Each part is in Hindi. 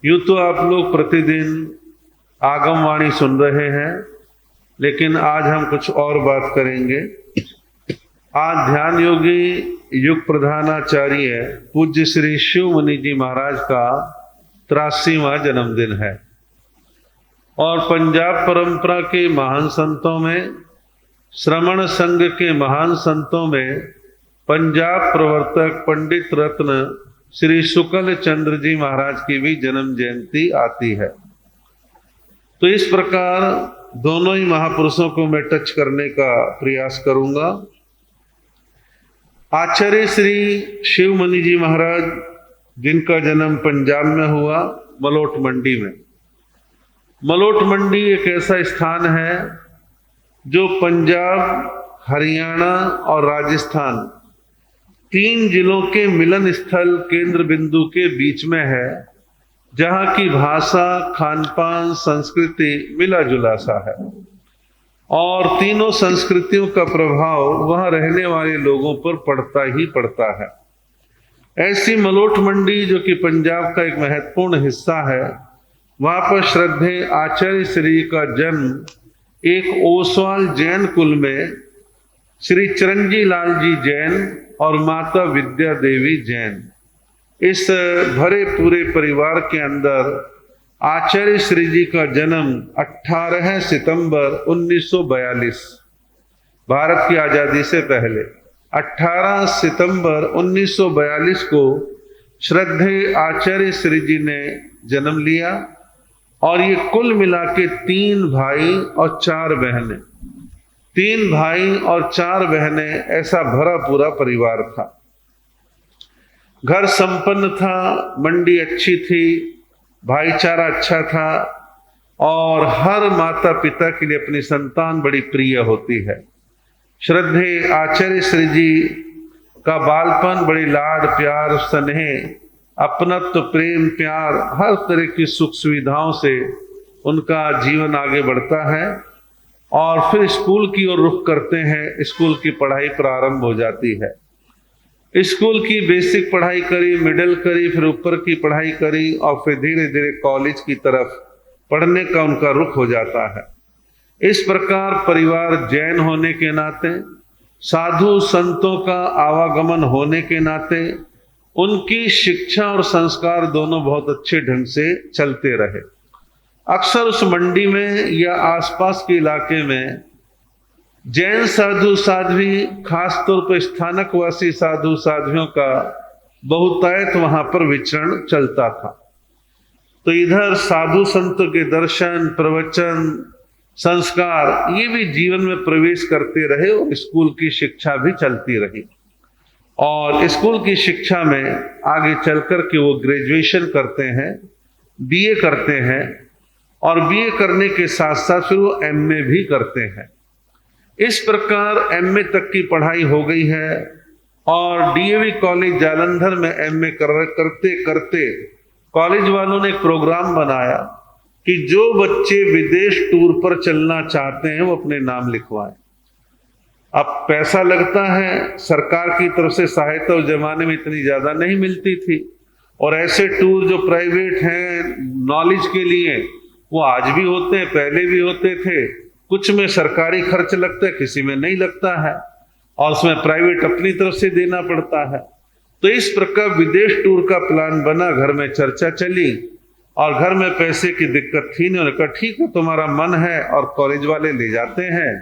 यूं तो आप लोग प्रतिदिन आगमवाणी सुन रहे हैं, लेकिन आज हम कुछ और बात करेंगे। आज ध्यान योगी युग प्रधानाचार्य पूज्य श्री शिव मुनि जी महाराज का 83वां जन्मदिन है और पंजाब परंपरा के महान संतों में, श्रमण संघ के महान संतों में पंजाब प्रवर्तक पंडित रत्न श्री शुक्ल चंद्र जी महाराज की भी जन्म जयंती आती है। तो इस प्रकार दोनों ही महापुरुषों को मैं टच करने का प्रयास करूंगा। आचार्य श्री शिव मुनि जी महाराज, जिनका जन्म पंजाब में हुआ, मलोट मंडी में। मलोट मंडी एक ऐसा स्थान है जो पंजाब, हरियाणा और राजस्थान 3 जिलों के मिलन स्थल केंद्र बिंदु के बीच में है, जहां की भाषा, खान पान, संस्कृति मिला जुला सा है और तीनों संस्कृतियों का प्रभाव वहां रहने वाले लोगों पर पड़ता ही पड़ता है। ऐसी मलोट मंडी, जो कि पंजाब का एक महत्वपूर्ण हिस्सा है, वहां पर श्रद्धेय आचार्य श्री का जन्म एक ओसवाल जैन कुल में श्री चिरंजी लाल जी जैन और माता विद्या देवी जैन, इस भरे पूरे परिवार के अंदर आचार्य श्री जी का जन्म 18 सितंबर 1942, भारत की आजादी से पहले 18 सितंबर 1942 को श्रद्धेय आचार्य श्री जी ने जन्म लिया और ये कुल मिला के 3 भाई और 4 बहनें, 3 भाई और 4 बहनें, ऐसा भरा पूरा परिवार था। घर संपन्न था, मंडी अच्छी थी, भाईचारा अच्छा था और हर माता पिता के लिए अपनी संतान बड़ी प्रिय होती है। श्रद्धेय आचार्य श्री जी का बालपन बड़ी लाड प्यार, स्नेह, अपनत्व, प्रेम, प्यार, हर तरह की सुख सुविधाओं से उनका जीवन आगे बढ़ता है और फिर स्कूल की ओर रुख करते हैं। स्कूल की पढ़ाई प्रारंभ हो जाती है। स्कूल की बेसिक पढ़ाई करी, मिडिल करी, फिर ऊपर की पढ़ाई करी और फिर धीरे धीरे कॉलेज की तरफ पढ़ने का उनका रुख हो जाता है। इस प्रकार परिवार जैन होने के नाते, साधु संतों का आवागमन होने के नाते उनकी शिक्षा और संस्कार दोनों बहुत अच्छे ढंग से चलते रहे। अक्सर उस मंडी में या आसपास के इलाके में जैन साधु साध्वी, खासतौर पर स्थानकवासी साधु साध्वियों का बहुतायत वहां पर विचरण चलता था। तो इधर साधु संतों के दर्शन, प्रवचन, संस्कार, ये भी जीवन में प्रवेश करते रहे और स्कूल की शिक्षा भी चलती रही। और स्कूल की शिक्षा में आगे चलकर के वो ग्रेजुएशन करते हैं, बीए करते हैं और बीए करने के साथ साथ फिर वो एमए भी करते हैं। इस प्रकार एमए तक की पढ़ाई हो गई है और डीएवी कॉलेज जालंधर में एमए करते करते कॉलेज वालों ने एक प्रोग्राम बनाया कि जो बच्चे विदेश टूर पर चलना चाहते हैं वो अपने नाम लिखवाएं। अब पैसा लगता है, सरकार की तरफ से सहायता उस जमाने में इतनी ज्यादा नहीं मिलती थी और ऐसे टूर जो प्राइवेट हैं नॉलेज के लिए, वो आज भी होते हैं, पहले भी होते थे। कुछ में सरकारी खर्च लगता है, किसी में नहीं लगता है और उसमें प्राइवेट अपनी तरफ से देना पड़ता है। तो इस प्रकार विदेश टूर का प्लान बना, घर में चर्चा चली और घर में पैसे की दिक्कत थी नहीं। उन्होंने कहा ठीक है, तुम्हारा मन है और कॉलेज वाले ले जाते हैं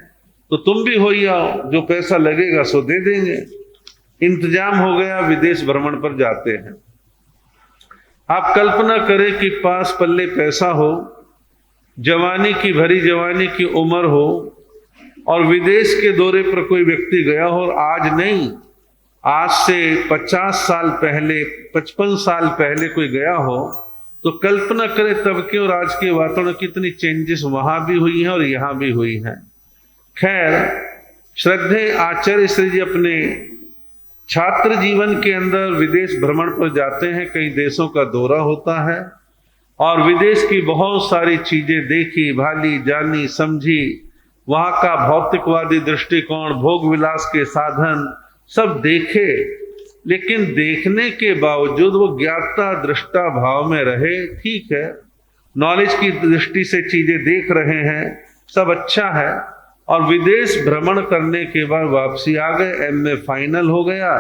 तो तुम भी हो ही आओ, जो पैसा लगेगा सो दे देंगे। इंतजाम हो गया, विदेश भ्रमण पर जाते हैं। आप कल्पना करें कि पास पल्ले पैसा हो, जवानी की भरी जवानी की उम्र हो और विदेश के दौरे पर कोई व्यक्ति गया हो, और आज नहीं, आज से 50 साल पहले, 55 साल पहले कोई गया हो, तो कल्पना करें तब के और आज के वातावरण कितनी चेंजेस वहां भी हुई हैं और यहां भी हुई हैं। खैर, श्रद्धेय आचार्य श्री जी अपने छात्र जीवन के अंदर विदेश भ्रमण पर जाते हैं, कई देशों का दौरा होता है और विदेश की बहुत सारी चीजें देखी, भाली, जानी, समझी। वहां का भौतिकवादी दृष्टिकोण, भोग विलास के साधन सब देखे लेकिन देखने के बावजूद वो ज्ञाता दृष्टा भाव में रहे। ठीक है, नॉलेज की दृष्टि से चीजें देख रहे हैं, सब अच्छा है। और विदेश भ्रमण करने के बाद वापसी आ गए, एमए फाइनल हो गया।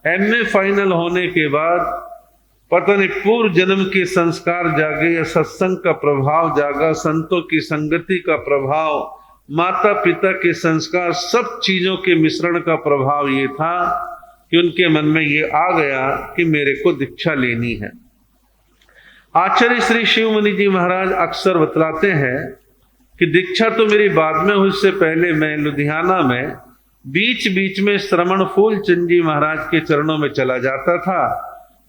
एमए फाइनल होने के बाद पता नहीं पूर्व जन्म के संस्कार जागे या सत्संग का प्रभाव जागा, संतों की संगति का प्रभाव, माता पिता के संस्कार, सब चीजों के मिश्रण का प्रभाव ये था कि उनके मन में ये आ गया कि मेरे को दीक्षा लेनी है। आचार्य श्री शिवमुनि जी महाराज अक्सर बतलाते हैं कि दीक्षा तो मेरी बाद में हुई, उससे पहले मैं लुधियाना में बीच बीच में श्रमण फूलचंद जी महाराज के चरणों में चला जाता था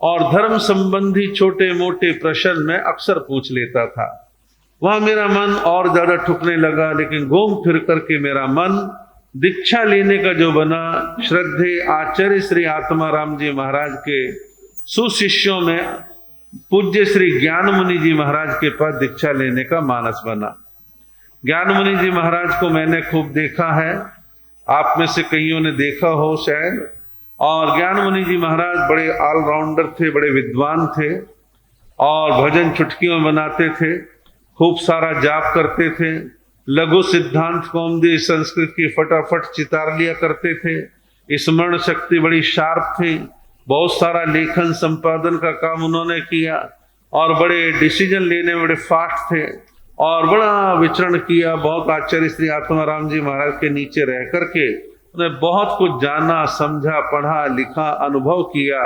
और धर्म संबंधी छोटे मोटे प्रश्न में अक्सर पूछ लेता था। वहां मेरा मन और ज्यादा ठुकने लगा, लेकिन घूम फिर करके मेरा मन दीक्षा लेने का जो बना, श्रद्धेय आचार्य श्री आत्माराम जी महाराज के सुशिष्यों में पूज्य श्री ज्ञान मुनि जी महाराज के पास दीक्षा लेने का मानस बना। ज्ञान मुनि जी महाराज को मैंने खूब देखा है, आप में से कईयों ने देखा हो शायद। और ज्ञान मुनि जी महाराज बड़े ऑलराउंडर थे, बड़े विद्वान थे और भजन चुटकियों में बनाते थे, खूब सारा जाप करते थे, लघु सिद्धांत कौमुदी संस्कृत की फटाफट चितार लिया करते थे, स्मरण शक्ति बड़ी शार्प थी, बहुत सारा लेखन संपादन का काम उन्होंने किया और बड़े डिसीजन लेने में बड़े फास्ट थे और बड़ा विचरण किया। बहुत आचार्य श्री आत्माराम जी महाराज के नीचे रह करके उन्हें बहुत कुछ जाना, समझा, पढ़ा, लिखा, अनुभव किया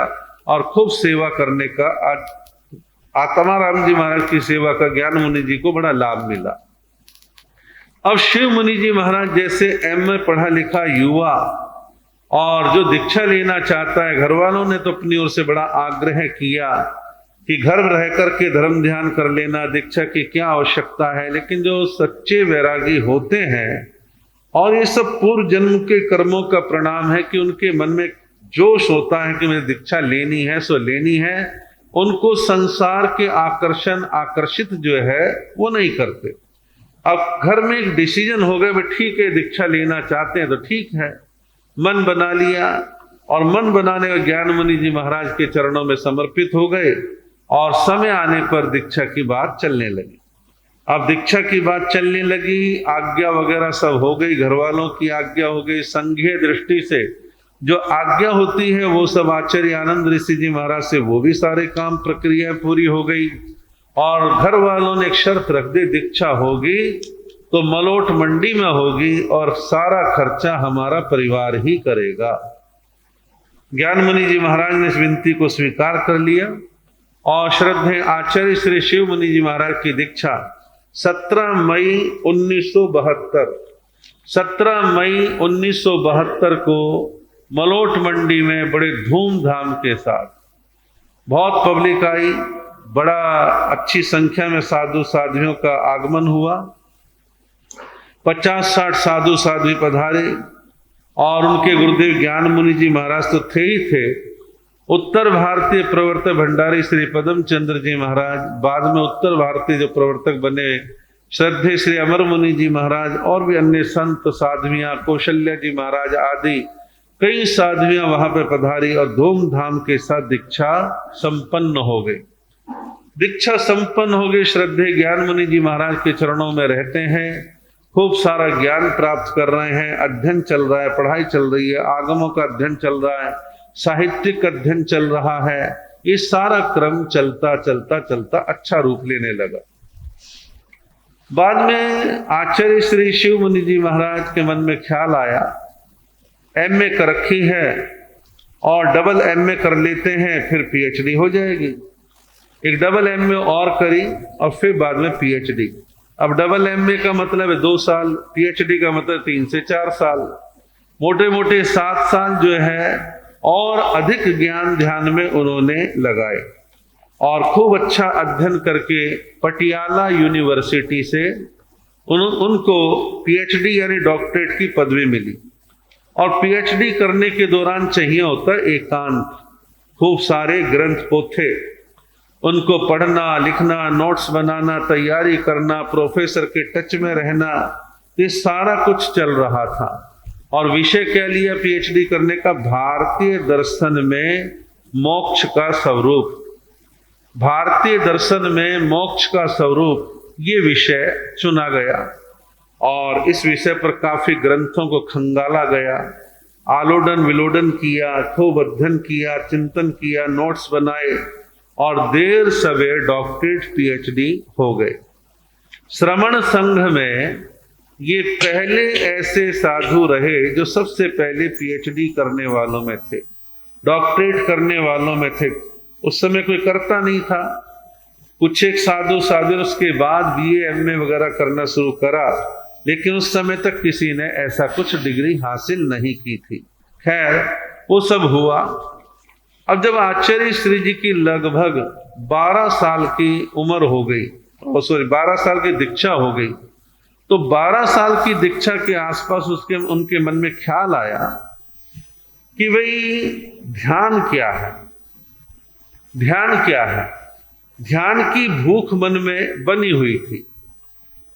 और खूब सेवा करने का आत्माराम जी महाराज की सेवा का ज्ञान मुनि जी को बड़ा लाभ मिला। अब शिव मुनि जी महाराज जैसे एमए पढ़ा लिखा युवा और जो दीक्षा लेना चाहता है, घर वालों ने तो अपनी ओर से बड़ा आग्रह किया कि घर रह करके धर्म ध्यान कर लेना, दीक्षा की क्या आवश्यकता है। लेकिन जो सच्चे वैरागी होते हैं, और ये सब पूर्व जन्म के कर्मों का परिणाम है कि उनके मन में जोश होता है कि मुझे दीक्षा लेनी है सो लेनी है, उनको संसार के आकर्षित जो है वो नहीं करते। अब घर में एक डिसीजन हो गया, ठीक है दीक्षा लेना चाहते हैं तो ठीक है, मन बना लिया और मन बनाने में ज्ञान मुनि जी महाराज के चरणों में समर्पित हो गए और समय आने पर दीक्षा की बात चलने लगी। अब दीक्षा की बात चलने लगी, आज्ञा वगैरह सब हो गई, घर वालों की आज्ञा हो गई, संघीय दृष्टि से जो आज्ञा होती है वो सब आचार्य आनंद ऋषि जी महाराज से वो भी सारे काम प्रक्रिया पूरी हो गई। और घर वालों ने एक शर्त रख दी, दीक्षा होगी तो मलोट मंडी में होगी और सारा खर्चा हमारा परिवार ही करेगा। ज्ञान मुनि जी महाराज ने इस विनती को स्वीकार कर लिया और श्रद्धेय आचार्य श्री शिव मुनि जी महाराज की दीक्षा 17 मई 1972 को मलोट मंडी में बड़े धूमधाम के साथ बहुत पब्लिक आई, बड़ा अच्छी संख्या में साधु साध्वियों का आगमन हुआ। 50-60 साधु साध्वी पधारे और उनके गुरुदेव ज्ञान मुनि जी महाराज तो थे ही थे, उत्तर भारतीय प्रवर्तक भंडारी श्री पदम चंद्र जी महाराज, बाद में उत्तर भारतीय जो प्रवर्तक बने श्रद्धेय श्री अमर मुनि जी महाराज और भी अन्य संत साध्वियां, कौशल्या जी महाराज आदि कई साध्वियां वहां पर पधारी और धूमधाम के साथ दीक्षा संपन्न हो गई। दीक्षा संपन्न हो गई, श्रद्धेय ज्ञान मुनि जी महाराज के चरणों में रहते हैं, खूब सारा ज्ञान प्राप्त कर रहे हैं, अध्ययन चल रहा है, पढ़ाई चल रही है, आगमों का अध्ययन चल रहा है, साहित्यिक अध्ययन चल रहा है। ये सारा क्रम चलता चलता चलता अच्छा रूप लेने लगा। बाद में आचार्य श्री शिव मुनि जी महाराज के मन में ख्याल आया, एमए कर रखी है और डबल एमए कर लेते हैं, फिर पीएचडी हो जाएगी। एक डबल एमए और करी और फिर बाद में पीएचडी। अब डबल एमए का मतलब है 2 साल, पीएचडी का मतलब 3 से 4 साल, मोटे मोटे 7 साल जो है और अधिक ज्ञान ध्यान में उन्होंने लगाए और खूब अच्छा अध्ययन करके पटियाला यूनिवर्सिटी से उनको पीएचडी यानी डॉक्टरेट की पदवी मिली। और पीएचडी करने के दौरान चाहिए होता है एकांत, खूब सारे ग्रंथ पोथे, उनको पढ़ना, लिखना, नोट्स बनाना, तैयारी करना, प्रोफेसर के टच में रहना, ये सारा कुछ चल रहा था। और विषय क्या लिया पीएचडी करने का? भारतीय दर्शन में मोक्ष का स्वरूप। भारतीय दर्शन में मोक्ष का स्वरूप ये विषय चुना गया और इस विषय पर काफी ग्रंथों को खंगाला गया, आलोडन विलोडन किया, थोबद्धन किया, चिंतन किया, नोट्स बनाए और देर सवेर डॉक्टरेट पीएचडी हो गए। श्रमण संघ में ये पहले ऐसे साधु रहे जो सबसे पहले पीएचडी करने वालों में थे, डॉक्टरेट करने वालों में थे। उस समय कोई करता नहीं था, कुछ एक साधु उसके बाद बीए एमए वगैरह करना शुरू करा, लेकिन उस समय तक किसी ने ऐसा कुछ डिग्री हासिल नहीं की थी। खैर वो सब हुआ। अब जब आचार्य श्री जी की लगभग 12 साल की उम्र हो गई, 12 साल की दीक्षा हो गई, तो 12 साल की दीक्षा के आसपास उनके मन में ख्याल आया कि भाई ध्यान क्या है, ध्यान क्या है। ध्यान की भूख मन में बनी हुई थी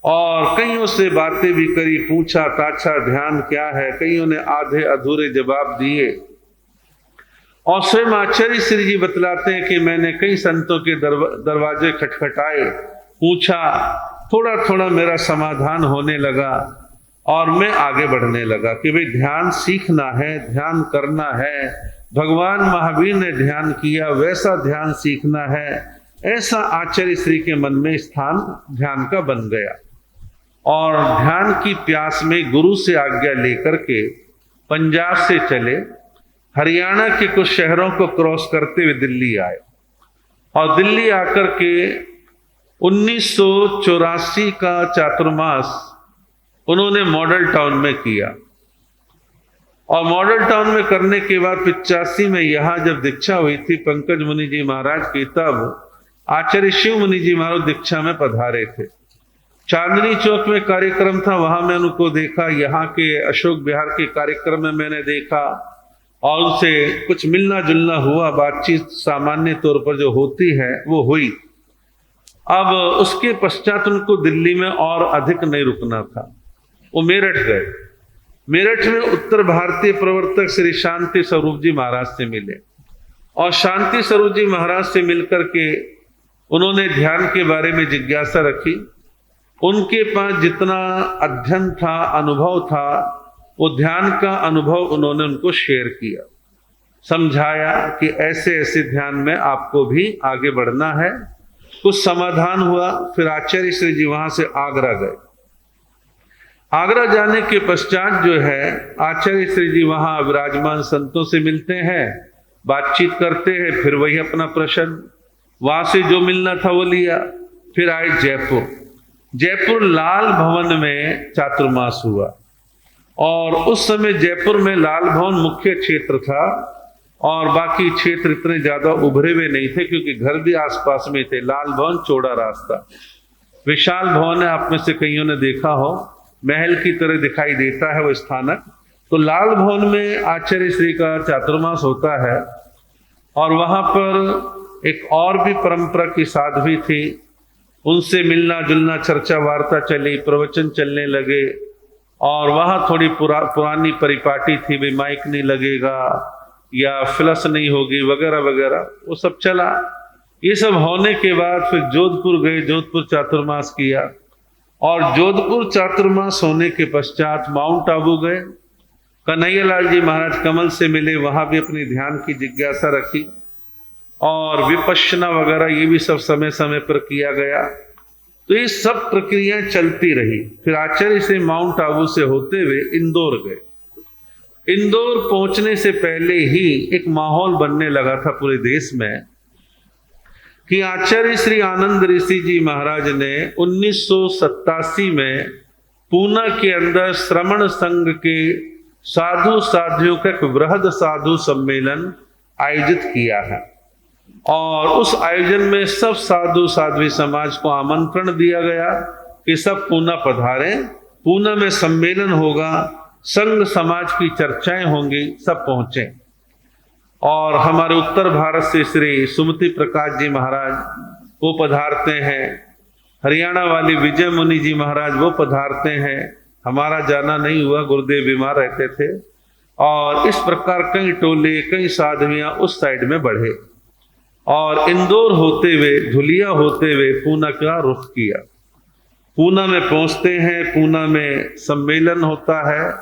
और कईयों से बातें भी करी, पूछा ताछा ध्यान क्या है, कईयों ने आधे अधूरे जवाब दिए। और स्वयं आचार्य श्री जी बतलाते हैं कि मैंने कई संतों के दरवाजे खटखटाए, पूछा, थोड़ा थोड़ा मेरा समाधान होने लगा और मैं आगे बढ़ने लगा कि भाई ध्यान सीखना है, ध्यान करना है। भगवान महावीर ने ध्यान किया, वैसा ध्यान सीखना है। ऐसा आचार्य श्री के मन में स्थान ध्यान का बन गया और ध्यान की प्यास में गुरु से आज्ञा लेकर के पंजाब से चले, हरियाणा के कुछ शहरों को क्रॉस करते हुए दिल्ली आए और दिल्ली आकर के 1984 का चातुर्मास उन्होंने मॉडल टाउन में किया और मॉडल टाउन में करने के बाद 85 में यहां जब दीक्षा हुई थी पंकज मुनि जी महाराज की, तब आचार्य शिव मुनि जी महाराज दीक्षा में पधारे थे। चांदनी चौक में कार्यक्रम था, वहां मैं उनको देखा। यहाँ के अशोक विहार के कार्यक्रम में मैंने देखा और उनसे कुछ मिलना जुलना हुआ, बातचीत सामान्य तौर पर जो होती है वो हुई। अब उसके पश्चात उनको दिल्ली में और अधिक नहीं रुकना था, वो मेरठ गए। मेरठ में उत्तर भारतीय प्रवर्तक श्री शांति स्वरूप जी महाराज से मिले और शांति स्वरूप जी महाराज से मिलकर के उन्होंने ध्यान के बारे में जिज्ञासा रखी। उनके पास जितना अध्ययन था, अनुभव था, वो ध्यान का अनुभव उन्होंने उनको शेयर किया, समझाया कि ऐसे ऐसे ध्यान में आपको भी आगे बढ़ना है। कुछ समाधान हुआ। फिर आचार्य श्री जी वहां से आगरा गए। आगरा जाने के पश्चात जो है आचार्य श्री जी वहां विराजमान संतों से मिलते हैं, बातचीत करते हैं, फिर वही अपना प्रश्न वहां से जो मिलना था वो लिया। फिर आए जयपुर। जयपुर लाल भवन में चातुर्मास हुआ और उस समय जयपुर में लाल भवन मुख्य क्षेत्र था और बाकी क्षेत्र इतने ज्यादा उभरे हुए नहीं थे क्योंकि घर भी आसपास में थे। लाल भवन चौड़ा रास्ता, विशाल भवन है, आप में से कईयों ने देखा हो, महल की तरह दिखाई देता है वो स्थानक। तो लाल भवन में आचार्य श्री का चातुर्मास होता है और वहां पर एक और भी परंपरा की साध्वी थी, उनसे मिलना जुलना, चर्चा वार्ता चली, प्रवचन चलने लगे और वहां थोड़ी पुरानी परिपाटी थी, भाई माइक नहीं लगेगा या फ्लश नहीं होगी वगैरह वगैरह, वो सब चला। ये सब होने के बाद फिर जोधपुर गए, जोधपुर चातुर्मास किया और जोधपुर चातुर्मास होने के पश्चात माउंट आबू गए। कन्हैयालाल जी महाराज कमल से मिले, वहां भी अपनी ध्यान की जिज्ञासा रखी और विपश्यना वगैरह ये भी सब समय समय पर किया गया। तो ये सब प्रक्रियाएं चलती रही। फिर आचार्य से माउंट आबू से होते हुए इंदौर गए। इंदौर पहुंचने से पहले ही एक माहौल बनने लगा था पूरे देश में कि आचार्य श्री आनंद ऋषि जी महाराज ने 1987 में पूना के अंदर श्रमण संघ के साधु साध्वियों का एक वृहद साधु सम्मेलन आयोजित किया है और उस आयोजन में सब साधु साध्वी समाज को आमंत्रण दिया गया कि सब पूना पधारें, पूना में सम्मेलन होगा, संघ समाज की चर्चाएं होंगी, सब पहुंचे। और हमारे उत्तर भारत से श्री सुमति प्रकाश जी महाराज वो पधारते हैं, हरियाणा वाले विजय मुनि जी महाराज वो पधारते हैं, हमारा जाना नहीं हुआ, गुरुदेव बीमार रहते थे। और इस प्रकार कई टोले, कई साधवियां उस साइड में बढ़े और इंदौर होते हुए, धुलिया होते हुए पूना का रुख किया। पूना में पहुंचते हैं, पूना में सम्मेलन होता है।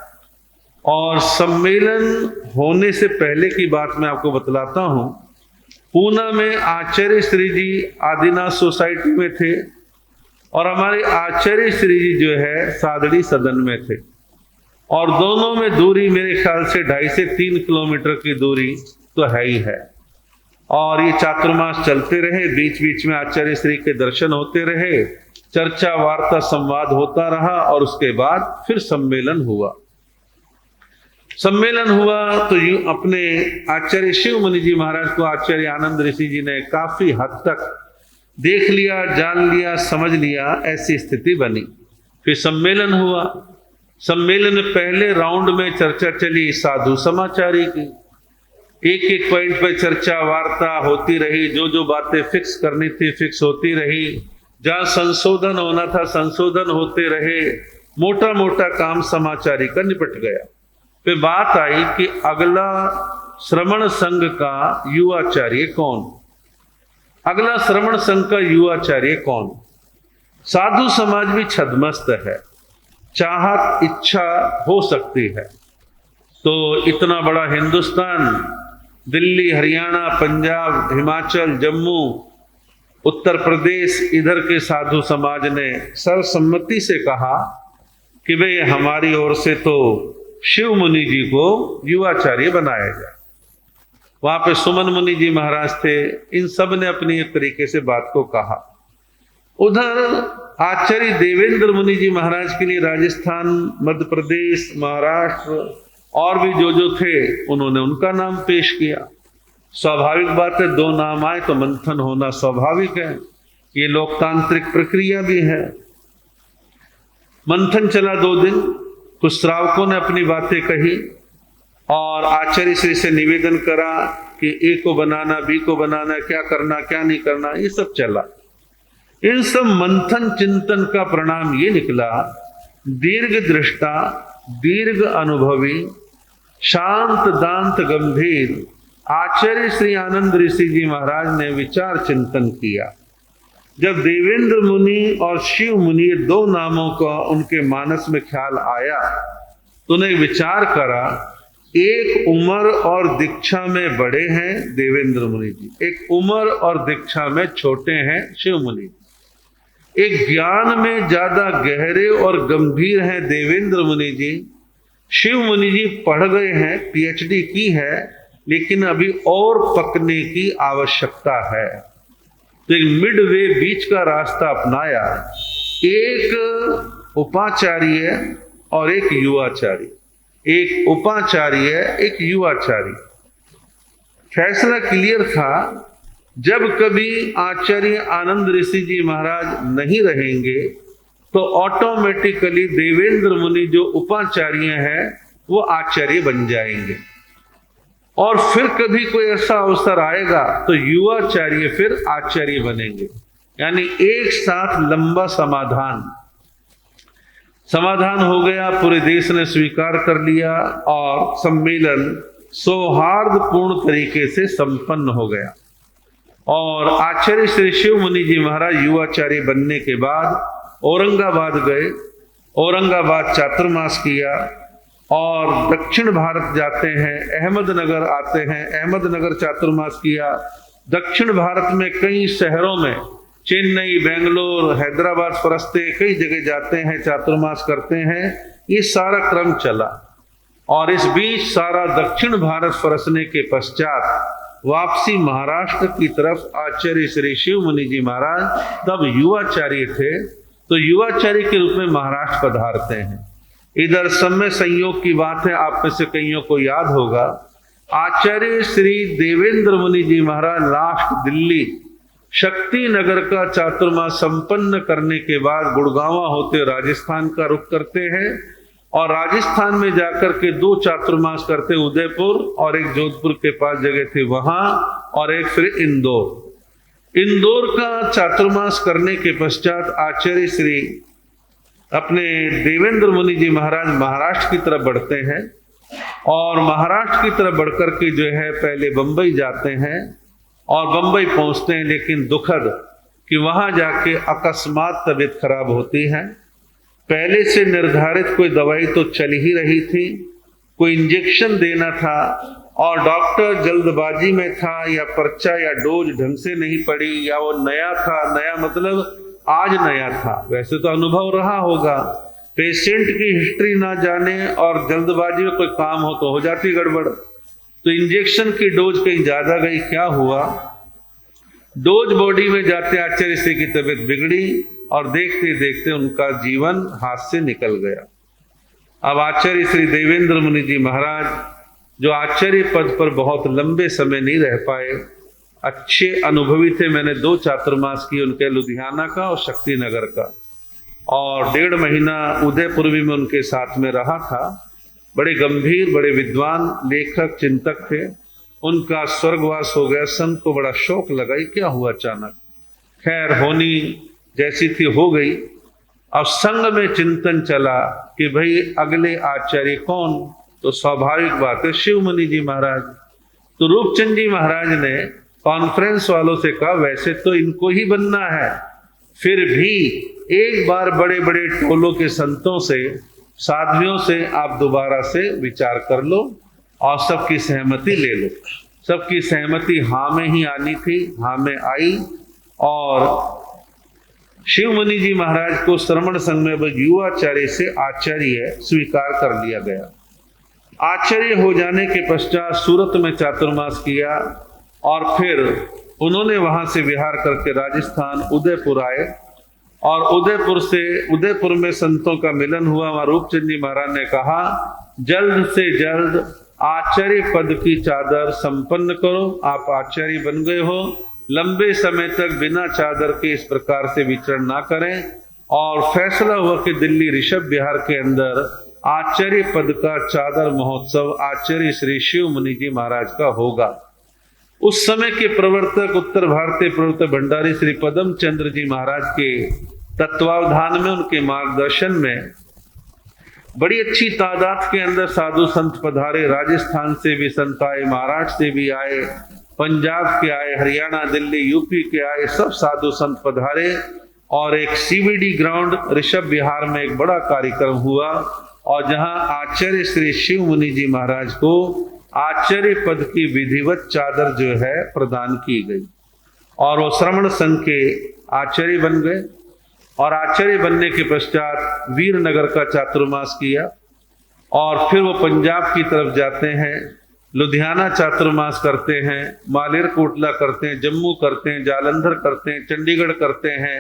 और सम्मेलन होने से पहले की बात मैं आपको बतलाता हूं। पूना में आचार्य श्री जी आदिनाथ सोसाइटी में थे और हमारे आचार्य श्री जी जो है सादड़ी सदन में थे, और दोनों में दूरी मेरे ख्याल से 2.5 से 3 किलोमीटर की दूरी तो है ही है। और ये चातुर्मास चलते रहे, बीच बीच में आचार्य श्री के दर्शन होते रहे, चर्चा वार्ता संवाद होता रहा और उसके बाद फिर सम्मेलन हुआ। सम्मेलन हुआ तो यूं अपने आचार्य शिव मुनि जी महाराज को आचार्य आनंद ऋषि जी ने काफी हद तक देख लिया, जान लिया, समझ लिया, ऐसी स्थिति बनी। फिर सम्मेलन हुआ। सम्मेलन में पहले राउंड में चर्चा चली साधु समाचारी की, एक एक पॉइंट पर चर्चा वार्ता होती रही, जो जो बातें फिक्स करनी थी फिक्स होती रही, जहां संशोधन होना था संशोधन होते रहे, मोटा मोटा काम समाचारी का निपट गया। फिर बात आई कि अगला श्रमण संघ का युवाचार्य कौन, अगला श्रमण संघ का युवाचार्य कौन। साधु समाज भी छदमस्त है, चाहत इच्छा हो सकती है। तो इतना बड़ा हिंदुस्तान, दिल्ली, हरियाणा, पंजाब, हिमाचल, जम्मू, उत्तर प्रदेश, इधर के साधु समाज ने सर्वसम्मति से कहा कि भाई हमारी ओर से तो शिव मुनि जी को युवाचार्य बनाया जाए। वहां पे सुमन मुनि जी महाराज थे, इन सब ने अपनी एक तरीके से बात को कहा। उधर आचार्य देवेंद्र मुनि जी महाराज के लिए राजस्थान, मध्य प्रदेश, महाराष्ट्र और भी जो थे उन्होंने उनका नाम पेश किया। स्वाभाविक बात है, 2 नाम आए तो मंथन होना स्वाभाविक है, ये लोकतांत्रिक प्रक्रिया भी है। मंथन चला 2 दिन, कुछ श्रावकों ने अपनी बातें कही और आचार्य श्री से निवेदन करा कि ए को बनाना, बी को बनाना, क्या करना क्या नहीं करना, ये सब चला। इन सब मंथन चिंतन का परिणाम ये निकला, दीर्घ दृष्टा, दीर्घ अनुभवी, शांत दांत गंभीर आचार्य श्री आनंद ऋषि जी महाराज ने विचार चिंतन किया। जब देवेंद्र मुनि और शिव मुनि, 2 नामों का उनके मानस में ख्याल आया तो उन्हें विचार करा, एक उम्र और दीक्षा में बड़े हैं देवेंद्र मुनि जी, एक उम्र और दीक्षा में छोटे हैं शिव मुनि जी, एक ज्ञान में ज्यादा गहरे और गंभीर हैं देवेंद्र मुनि जी, शिव मुनि जी पढ़ गए हैं, पीएचडी की है, लेकिन अभी और पकने की आवश्यकता है। तो एक मिडवे, बीच का रास्ता अपनाया, एक उपाचार्य और एक युवाचार्य, एक उपाचार्य एक युवाचार्य। फैसला क्लियर था, जब कभी आचार्य आनंद ऋषि जी महाराज नहीं रहेंगे तो ऑटोमेटिकली देवेंद्र मुनि जो उपाचार्य हैं वो आचार्य बन जाएंगे, और फिर कभी कोई ऐसा अवसर आएगा तो युवाचार्य फिर आचार्य बनेंगे। यानी एक साथ लंबा समाधान हो गया, पूरे देश ने स्वीकार कर लिया और सम्मेलन सौहार्दपूर्ण तरीके से संपन्न हो गया। और आचार्य श्री शिव मुनि जी महाराज युवाचार्य बनने के बाद औरंगाबाद गए, औरंगाबाद चातुर्मास किया और दक्षिण भारत जाते हैं, अहमदनगर आते हैं, अहमदनगर चातुर्मास किया। दक्षिण भारत में कई शहरों में, चेन्नई, बेंगलोर, हैदराबाद, फरस्ते, कई जगह जाते हैं, चातुर्मास करते हैं। ये सारा क्रम चला और इस बीच सारा दक्षिण भारत फरसने के पश्चात वापसी महाराष्ट्र की तरफ आचार्य श्री शिव मुनि जी महाराज तब युवाचार्य थे, तो युवाचार्य के रूप में महाराष्ट्र पधारते हैं। इधर समय संयोग की बात है, आप में से कईयों को याद होगा, आचार्य श्री देवेंद्र मुनि जी महाराज लास्ट दिल्ली शक्ति नगर का चातुर्मास संपन्न करने के बाद गुड़गांवा होते राजस्थान का रुख करते हैं और राजस्थान में जाकर के 2 चातुर्मास करते, उदयपुर और एक जोधपुर के पास जगह थी वहां, और एक फिर इंदौर का चातुर्मास करने के पश्चात आचार्य श्री अपने देवेंद्र मुनि जी महाराज महाराष्ट्र की तरफ बढ़ते हैं और महाराष्ट्र की तरफ बढ़कर के जो है पहले बंबई जाते हैं और बंबई पहुंचते हैं, लेकिन दुखद कि वहां जाके अकस्मात तबीयत खराब होती है। पहले से निर्धारित कोई दवाई तो चल ही रही थी, कोई इंजेक्शन देना था और डॉक्टर जल्दबाजी में था या पर्चा या डोज ढंग से नहीं पड़ी या वो नया था, नया मतलब आज नया था, वैसे तो अनुभव रहा होगा। पेशेंट की हिस्ट्री ना जाने और जल्दबाजी में कोई काम हो तो हो जाती गड़बड़। तो इंजेक्शन की डोज कहीं ज्यादा गई, क्या हुआ, डोज बॉडी में जाते आचार्य श्री की तबीयत बिगड़ी और देखते देखते उनका जीवन हाथ से निकल गया। अब आचार्य श्री देवेंद्र मुनि जी महाराज जो आचार्य पद पर बहुत लंबे समय नहीं रह पाए, अच्छे अनुभवी थे। मैंने 2 चातुर्मास किए उनके, लुधियाना का और शक्तिनगर का, और 1.5 महीना उदयपुर भी में उनके साथ में रहा था। बड़े गंभीर, बड़े विद्वान लेखक चिंतक थे। उनका स्वर्गवास हो गया। संत को बड़ा शौक लगा, ये क्या हुआ अचानक। खैर होनी जैसी थी हो गई। अब संग में चिंतन चला कि भाई अगले आचार्य कौन, तो स्वाभाविक बात है शिव मुनि जी महाराज। तो रूपचंद जी महाराज ने कॉन्फ्रेंस वालों से कहा वैसे तो इनको ही बनना है, फिर भी एक बार बड़े बड़े टोलों के संतों से, साधुओं से आप दोबारा से विचार कर लो और सबकी सहमति ले लो। सबकी सहमति हाँ में ही आनी थी, हाँ में आई और शिव मुनि जी महाराज को श्रमण संघ में युवाचार्य से आचार्य स्वीकार कर लिया गया। आचार्य हो जाने के पश्चात सूरत में चातुर्मास किया और फिर उन्होंने वहां से विहार करके राजस्थान उदयपुर आए और उदयपुर में संतों का मिलन हुआ। वहां रूपचंद जी महाराज ने कहा जल्द से जल्द आचार्य पद की चादर संपन्न करो। आप आचार्य बन गए हो, लंबे समय तक बिना चादर के इस प्रकार से विचरण ना करें। और फैसला हुआ कि दिल्ली ऋषभ विहार के अंदर आचार्य पद का चादर महोत्सव आचार्य श्री शिव मुनि जी महाराज का होगा। उस समय के प्रवर्तक, उत्तर भारतीय प्रवर्तक भंडारी श्री पदम चंद्र जी महाराज के तत्वावधान में, उनके मार्गदर्शन में बड़ी अच्छी तादाद के अंदर साधु संत पधारे। राजस्थान से भी संत आए, महाराष्ट्र से भी आए, पंजाब के आए, हरियाणा, दिल्ली, यूपी के आए, सब साधु संत पधारे और एक सीवीडी ग्राउंड ऋषभ विहार में एक बड़ा कार्यक्रम हुआ और जहां आचार्य श्री शिव मुनि जी महाराज को आचार्य पद की विधिवत चादर जो है प्रदान की गई और वो श्रमण संघ के आचार्य बन गए। और आचार्य बनने के पश्चात वीरनगर का चातुर्मास किया और फिर वो पंजाब की तरफ जाते हैं, लुधियाना चातुर्मास करते हैं, मालेरकोटला करते हैं, जम्मू करते हैं, जालंधर करते हैं, चंडीगढ़ करते हैं।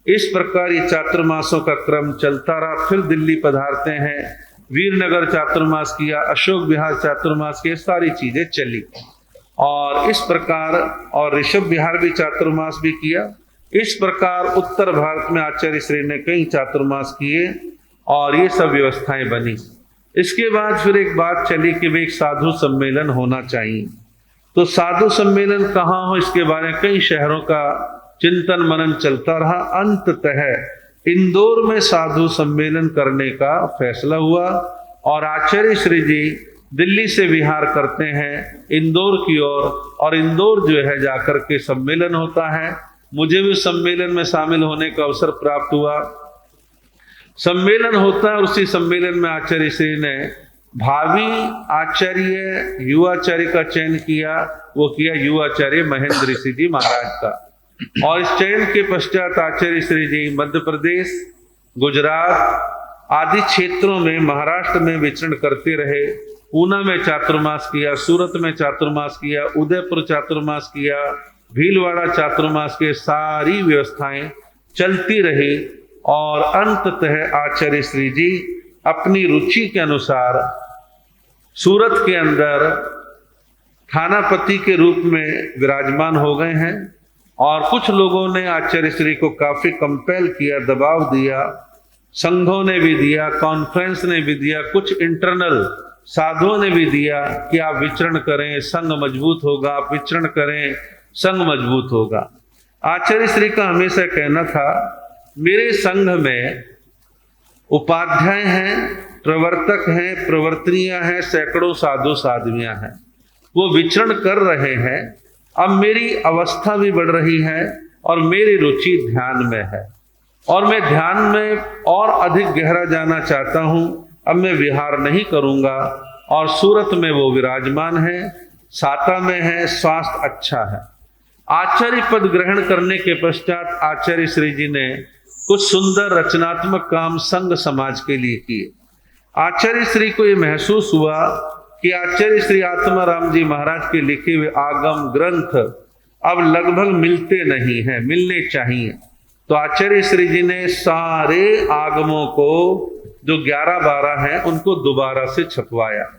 इस प्रकार ये चातुर्मासों का क्रम चलता रहा। फिर दिल्ली पधारते हैं, वीरनगर चातुर्मास किया, अशोक विहार चातुर्मास किया, सारी चीजें चली और इस प्रकार, और ऋषभ विहार भी चातुर्मास भी किया। इस प्रकार उत्तर भारत में आचार्य श्री ने कई चातुर्मास किए और ये सब व्यवस्थाएं बनी। इसके बाद फिर एक बात चली कि भाई एक साधु सम्मेलन होना चाहिए। तो साधु सम्मेलन कहाँ हो, इसके बारे में कई शहरों का चिंतन मनन चलता रहा। अंततः इंदौर में साधु सम्मेलन करने का फैसला हुआ और आचार्य श्री जी दिल्ली से विहार करते हैं इंदौर की ओर और इंदौर जो है जाकर के सम्मेलन होता है। मुझे भी सम्मेलन में शामिल होने का अवसर प्राप्त हुआ। सम्मेलन होता है और उसी सम्मेलन में आचार्य श्री ने भावी आचार्य युवाचार्य का चयन किया। वो किया युवाचार्य महेंद्र ऋषि जी महाराज का। और इस चयन के पश्चात आचार्य श्री जी मध्य प्रदेश, गुजरात आदि क्षेत्रों में, महाराष्ट्र में विचरण करते रहे। पूना में चातुर्मास किया, सूरत में चातुर्मास किया, उदयपुर चातुर्मास किया, भीलवाड़ा चातुर्मास के, सारी व्यवस्थाएं चलती रही और अंततः आचार्य श्री जी अपनी रुचि के अनुसार सूरत के अंदर थानापति के रूप में विराजमान हो गए हैं। और कुछ लोगों ने आचार्य श्री को काफी कंपेल किया, दबाव दिया, संघों ने भी दिया, कॉन्फ्रेंस ने भी दिया, कुछ इंटरनल साधुओं ने भी दिया कि आप विचरण करें, संघ मजबूत होगा, आप विचरण करें, संघ मजबूत होगा। आचार्य श्री का हमेशा कहना था मेरे संघ में उपाध्याय हैं, प्रवर्तक हैं, प्रवर्तनियां हैं, सैकड़ों साधु साध्वियां हैं, वो विचरण कर रहे हैं। अब मेरी अवस्था भी बढ़ रही है और मेरी रुचि ध्यान में है और मैं ध्यान में और अधिक गहरा जाना चाहता हूं। अब मैं विहार नहीं करूंगा और सूरत में वो विराजमान है, साता में है, स्वास्थ्य अच्छा है। आचार्य पद ग्रहण करने के पश्चात आचार्य श्री जी ने कुछ सुंदर रचनात्मक काम संघ समाज के लिए किए। आचार्य श्री को यह महसूस हुआ कि आचार्य श्री आत्माराम जी महाराज के लिखे हुए आगम ग्रंथ अब लगभग मिलते नहीं हैं, मिलने चाहिए। तो आचार्य श्री जी ने सारे आगमों को जो 11-12 हैं उनको दोबारा से छपवाया।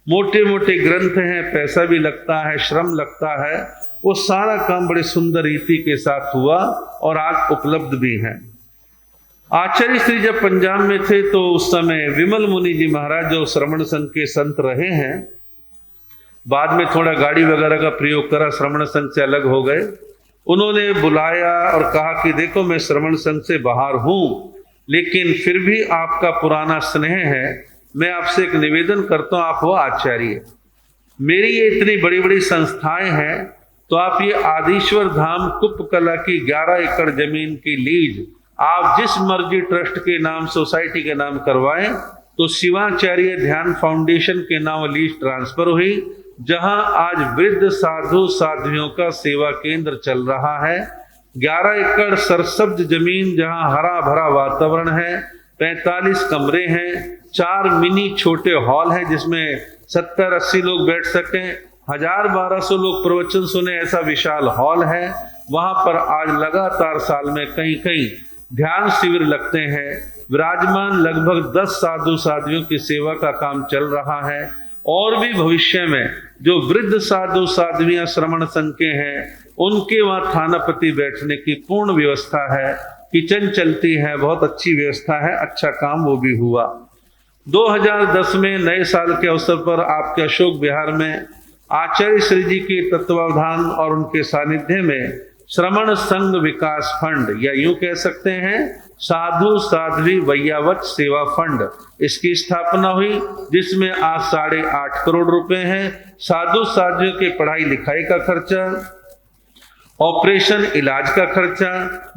मोटे मोटे ग्रंथ हैं, पैसा भी लगता है, श्रम लगता है, वो सारा काम बड़े सुंदर रीति के साथ हुआ और आज उपलब्ध भी हैं। आचार्य श्री जब पंजाब में थे तो उस समय विमल मुनि जी महाराज जो श्रवण संघ के संत रहे हैं, बाद में थोड़ा गाड़ी वगैरह का प्रयोग करा, श्रवण संघ से अलग हो गए। उन्होंने बुलाया और कहा कि देखो मैं श्रवण संघ से बाहर हूं, लेकिन फिर भी आपका पुराना स्नेह है, मैं आपसे एक निवेदन करता हूं, आप वो आचार्य, मेरी ये इतनी बड़ी बड़ी संस्थाएं हैं, तो आप ये आदिश्वर धाम कुप कला की 11 एकड़ जमीन की लीज आप जिस मर्जी ट्रस्ट के नाम, सोसाइटी के नाम करवाएं। तो शिवाचार्य ध्यान फाउंडेशन के नाम लीज ट्रांसफर हुई, जहां आज वृद्ध साधु साध्वियों का सेवा केंद्र चल रहा है। 11 एकड़ सरसब्ज जमीन जहां हरा भरा वातावरण है, 45 कमरे हैं, 4 मिनी छोटे हॉल हैं जिसमें 70-80 लोग बैठ सकें, 1000-1200 लोग प्रवचन सुने, ऐसा विशाल हॉल है। वहां पर आज लगातार साल में कई ध्यान शिविर लगते हैं। विराजमान लगभग 10 साधु साध्वियों की सेवा का काम चल रहा है और भी भविष्य में जो वृद्ध साधु साध्वियां श्रवण संघ के हैं उनके वहां थानापति बैठने की पूर्ण व्यवस्था है, किचन चलती है, बहुत अच्छी व्यवस्था है, अच्छा काम वो भी हुआ। 2010 में नए साल के अवसर पर आपके अशोक विहार में आचार्य श्री जी के तत्वावधान और उनके सानिध्य में श्रवण संघ विकास फंड, या यूं कह सकते हैं साधु साध्वी वैयावत सेवा फंड, इसकी स्थापना हुई, जिसमें आज 8.5 करोड़ रुपए हैं। साधु साध्वियों के पढ़ाई लिखाई का खर्चा, ऑपरेशन इलाज का खर्चा,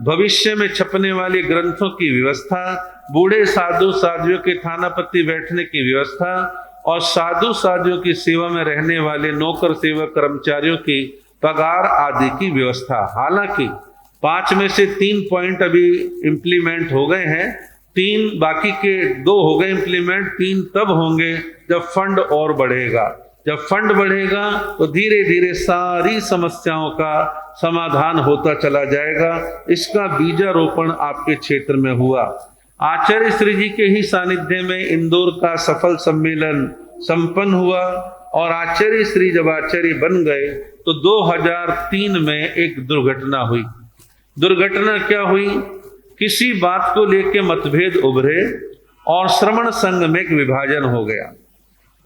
भविष्य में छपने वाले ग्रंथों की व्यवस्था, बूढ़े साधु साध्वियों के थानापति बैठने की व्यवस्था और साधु साध्वियों की सेवा में रहने वाले नौकर सेवक कर्मचारियों की पगार आदि की व्यवस्था। हालांकि 5 में से 3 पॉइंट अभी इम्प्लीमेंट हो गए हैं, 3 बाकी के 2 हो गए इम्प्लीमेंट, 3 तब होंगे जब फंड और बढ़ेगा। जब फंड बढ़ेगा तो धीरे धीरे सारी समस्याओं का समाधान होता चला जाएगा। इसका बीजारोपण आपके क्षेत्र में हुआ। आचार्य श्री जी के ही सानिध्य में इंदौर का सफल सम्मेलन संपन्न हुआ और आचार्य श्री जब आचार्य बन गए तो 2003 में एक दुर्घटना हुई। दुर्घटना क्या हुई? किसी बात को लेकर मतभेद उभरे और श्रवण संघ में एक विभाजन हो गया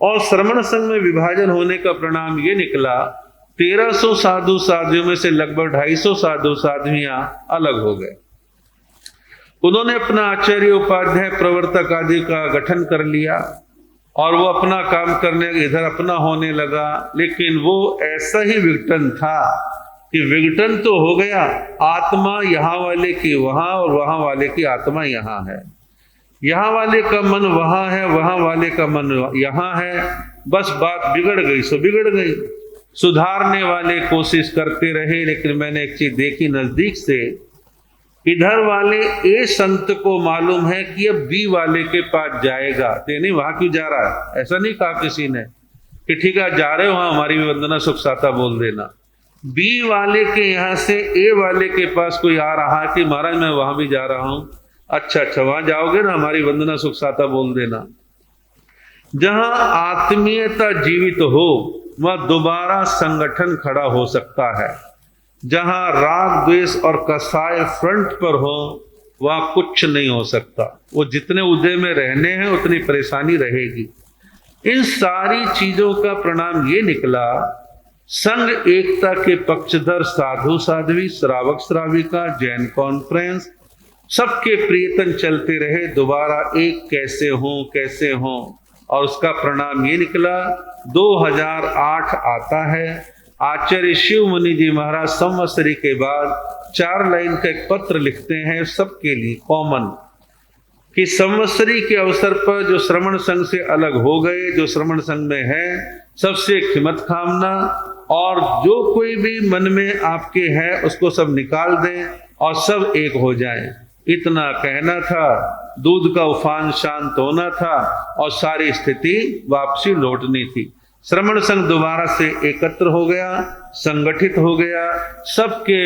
और श्रवण संघ में विभाजन होने का परिणाम ये निकला 1300 साधु साध्वियों में से लगभग 250 साधु साध्वियां अलग हो गए। उन्होंने अपना आचार्य उपाध्याय प्रवर्तक आदि का गठन कर लिया और वो अपना काम करने इधर अपना होने लगा, लेकिन वो ऐसा ही विघटन था कि विघटन तो हो गया, आत्मा यहाँ वाले की वहां और वहां वाले की आत्मा यहाँ है, यहाँ वाले का मन वहां है, वहां वाले का मन यहाँ है, बस बात बिगड़ गई सो बिगड़ गई। सुधारने वाले कोशिश करते रहे, लेकिन मैंने एक चीज देखी नजदीक से, इधर वाले ए संत को मालूम है कि अब बी वाले के पास जाएगा, तो नहीं वहां क्यों जा रहा है, ऐसा नहीं कहा किसी ने कि ठीक है जा रहे हो, वहां हमारी भी वंदना सुख साता बोल देना। बी वाले के यहाँ से ए वाले के पास कोई आ रहा है कि महाराज मैं वहां भी जा रहा हूं, अच्छा वहां जाओगे ना, हमारी वंदना सुख साता बोल देना। जहां आत्मीयता जीवित हो वह दोबारा संगठन खड़ा हो सकता है। जहां राग द्वेष और कसाय फ्रंट पर हो वह कुछ नहीं हो सकता। वो जितने उदय में रहने हैं उतनी परेशानी रहेगी। इन सारी चीजों का परिणाम ये निकला, संघ एकता के पक्षधर साधु साध्वी, श्रावक श्राविका, जैन कॉन्फ्रेंस सबके प्रियतन चलते रहे, दोबारा एक कैसे हों, और उसका परिणाम ये निकला 2008 आता है। आचार्य शिव मुनि जी महाराज संवत्सरी के बाद 4 लाइन का एक पत्र लिखते हैं सबके लिए कॉमन, कि संवत्सरी के अवसर पर जो श्रमण संघ से अलग हो गए, जो श्रमण संघ में है, सबसे खिमत खामना, और जो कोई भी मन में आपके है उसको सब निकाल दें और सब एक हो जाएं। इतना कहना था, दूध का उफान शांत होना था और सारी स्थिति वापसी लौटनी थी। श्रमण संघ दोबारा से एकत्र हो गया, संगठित हो गया। सबके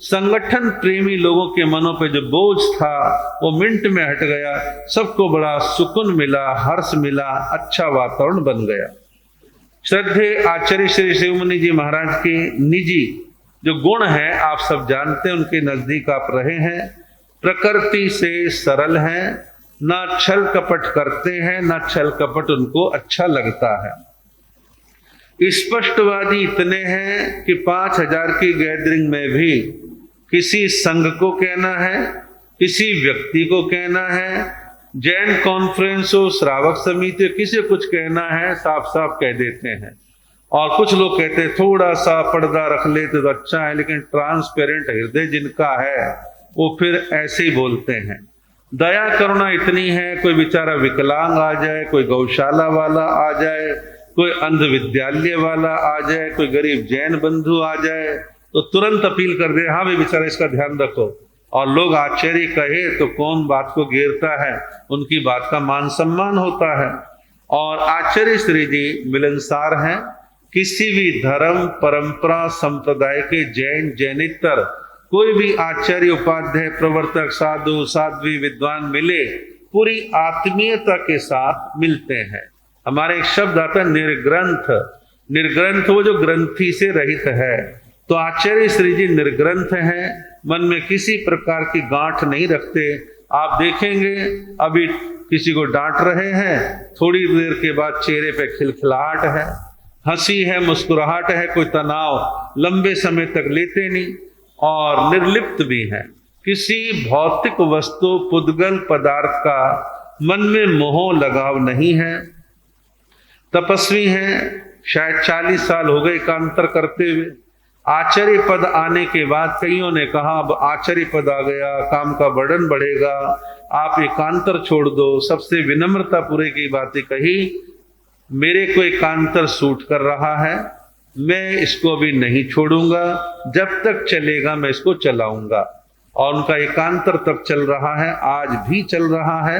संगठन प्रेमी लोगों के मनों पे जो बोझ था वो मिनट में हट गया। सबको बड़ा सुकून मिला, हर्ष मिला, अच्छा वातावरण बन गया। श्रद्धे आचार्य श्री शिव मुनि जी महाराज के निजी जो गुण हैं आप सब जानते हैं, उनके नजदीक आप रहे हैं। प्रकृति से सरल हैं, ना छल कपट करते हैं, ना छल कपट उनको अच्छा लगता है। स्पष्टवादी इतने हैं कि 5000 की गैदरिंग में भी किसी संघ को कहना है, किसी व्यक्ति को कहना है, जैन कॉन्फ्रेंस हो, श्रावक समिति हो, किसी कुछ कहना है, साफ साफ कह देते हैं। और कुछ लोग कहते हैं थोड़ा सा पर्दा रख लेते तो अच्छा है, लेकिन ट्रांसपेरेंट हृदय जिनका है वो फिर ऐसे ही बोलते हैं। दया करुणा इतनी है, कोई बेचारा विकलांग आ जाए, कोई गौशाला वाला आ जाए, कोई अंध विद्यालय वाला आ जाए, कोई गरीब जैन बंधु आ जाए तो तुरंत अपील कर दे, हाँ भाई बेचारा इसका ध्यान रखो। और लोग आचार्य कहे तो कौन बात को घेरता है, उनकी बात का मान सम्मान होता है। और आचार्य श्री जी मिलनसार हैं, किसी भी धर्म परंपरा संप्रदाय के जैन जैनेतर कोई भी आचार्य उपाध्याय प्रवर्तक साधु साध्वी विद्वान मिले पूरी आत्मीयता के साथ मिलते हैं। हमारे एक शब्द आता है निर्ग्रंथ, निर्ग्रंथ वो जो ग्रंथि से रहित है। तो आचार्य श्री जी निर्ग्रंथ हैं, मन में किसी प्रकार की गांठ नहीं रखते। आप देखेंगे अभी किसी को डांट रहे हैं, थोड़ी देर के बाद चेहरे पे खिलखिलाहट है, हंसी है, मुस्कुराहट है, कोई तनाव लंबे समय तक लेते नहीं और निर्लिप्त भी है। किसी भौतिक वस्तु पुद्गल पदार्थ का मन में मोह लगाव नहीं है। तपस्वी हैं, शायद 40 साल हो गए एकांतर करते हुए। आचार्य पद आने के बाद कईयों ने कहा अब आचार्य पद आ गया, काम का बर्डन बढ़ेगा, आप एकांतर छोड़ दो। सबसे विनम्रता पूरे की बातें कही, मेरे को एकांतर सूट कर रहा है, मैं इसको अभी नहीं छोड़ूंगा, जब तक चलेगा मैं इसको चलाऊंगा। और उनका एकांतर तब चल रहा है, आज भी चल रहा है।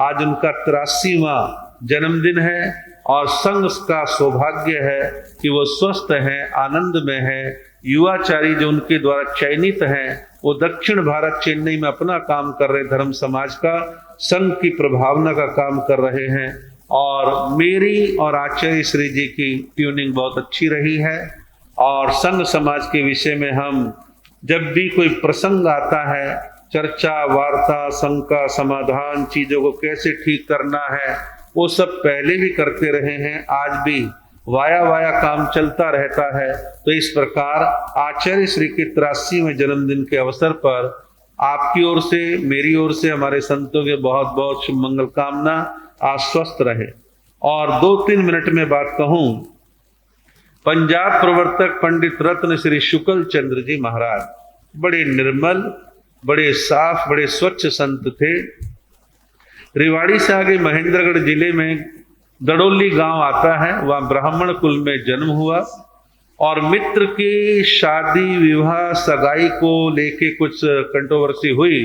आज उनका 83वां जन्मदिन है और संघ का सौभाग्य है कि वो स्वस्थ हैं, आनंद में हैं। युवाचारी जो उनके द्वारा चयनित हैं वो दक्षिण भारत चेन्नई में अपना काम कर रहे, धर्म समाज का संघ की प्रभावना का काम कर रहे हैं। और मेरी और आचार्य श्री जी की ट्यूनिंग बहुत अच्छी रही है। और संघ समाज के विषय में हम जब भी कोई प्रसंग आता है, चर्चा वार्ता, संघ का समाधान, चीजों को कैसे ठीक करना है, वो सब पहले भी करते रहे हैं, आज भी वाया वाया काम चलता रहता है। तो इस प्रकार आचार्य श्री के 83वें जन्मदिन के अवसर पर आपकी ओर से, मेरी ओर से, हमारे संतों के बहुत बहुत शुभ मंगल कामना। आप स्वस्थ रहे। और 2-3 मिनट में बात कहूं, पंजाब प्रवर्तक पंडित रत्न श्री शुक्ल चंद्र जी महाराज बड़े निर्मल, बड़े साफ, बड़े स्वच्छ संत थे। रेवाड़ी से आगे महेंद्रगढ़ जिले में दड़ोली गांव आता है, वहां ब्राह्मण कुल में जन्म हुआ और मित्र की शादी विवाह सगाई को लेके कुछ कंट्रोवर्सी हुई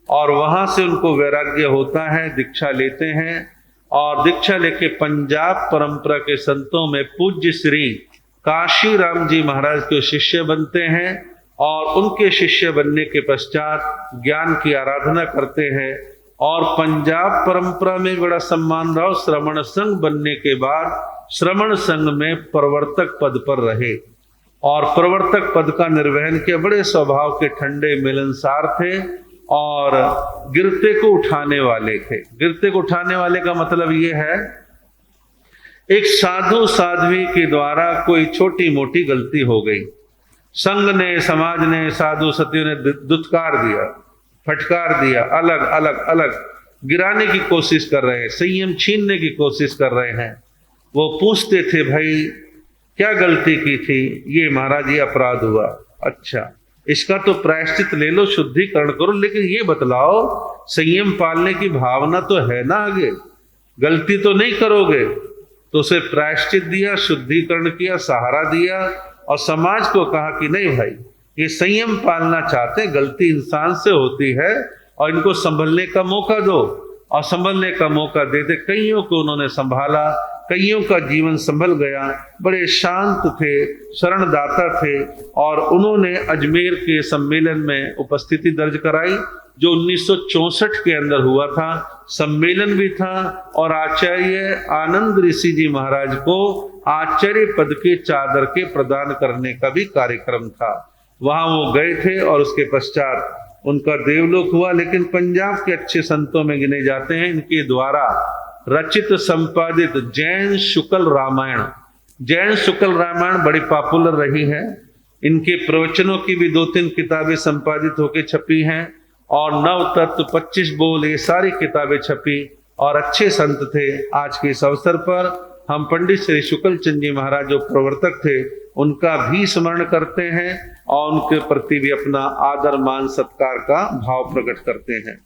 और वहां से उनको वैराग्य होता है, दीक्षा लेते हैं और दीक्षा लेके पंजाब परंपरा के संतों में पूज्य श्री काशी राम जी महाराज के शिष्य बनते हैं और उनके शिष्य बनने के पश्चात ज्ञान की आराधना करते हैं। और पंजाब परंपरा में बड़ा सम्मान रहा। श्रमण संघ बनने के बाद श्रमण संघ में प्रवर्तक पद पर रहे और प्रवर्तक पद का निर्वहन किया। बड़े स्वभाव के, ठंडे, मिलनसार थे और गिरते को उठाने वाले थे। गिरते को उठाने वाले का मतलब ये है, एक साधु साध्वी के द्वारा कोई छोटी मोटी गलती हो गई, संघ ने, समाज ने, साधु सतियों ने दुत्कार दिया, फटकार दिया, अलग अलग अलग गिराने की कोशिश कर रहे हैं, संयम छीनने की कोशिश कर रहे हैं। वो पूछते थे, भाई क्या गलती की थी? ये महाराज ये अपराध हुआ। अच्छा, इसका तो प्रायश्चित ले लो, शुद्धिकरण करो, लेकिन ये बतलाओ संयम पालने की भावना तो है ना आगे, गलती तो नहीं करोगे। तो उसे प्रायश्चित दिया, शुद्धिकरण किया, सहारा दिया और समाज को कहा कि नहीं भाई, ये संयम पालना चाहते, गलती इंसान से होती है और इनको संभलने का मौका दो। और संभलने का मौका देते कईयों को उन्होंने संभाला, कईयों का जीवन संभल गया। बड़े शांत थे, शरणदाता थे और उन्होंने अजमेर के सम्मेलन में उपस्थिति दर्ज कराई जो 1964 के अंदर हुआ था। सम्मेलन भी था और आचार्य आनंद ऋषि जी महाराज को आचार्य पद के चादर के प्रदान करने का भी कार्यक्रम था। वहां वो गए थे और उसके पश्चात उनका देवलोक हुआ। लेकिन पंजाब के अच्छे संतों में गिने जाते हैं इनके द्वारा रचित संपादित जैन शुक्ल रामायण। जैन शुक्ल रामायण बड़ी पॉपुलर रही है। इनके प्रवचनों की भी 2-3 किताबें संपादित होकर छपी हैं और नव तत्व 25 बोल ये सारी किताबें छपी और अच्छे संत थे। आज के इस अवसर पर हम पंडित श्री शुक्ल चंद जी महाराज जो प्रवर्तक थे उनका भी स्मरण करते हैं और उनके प्रति भी अपना आदर मान सत्कार का भाव प्रकट करते हैं।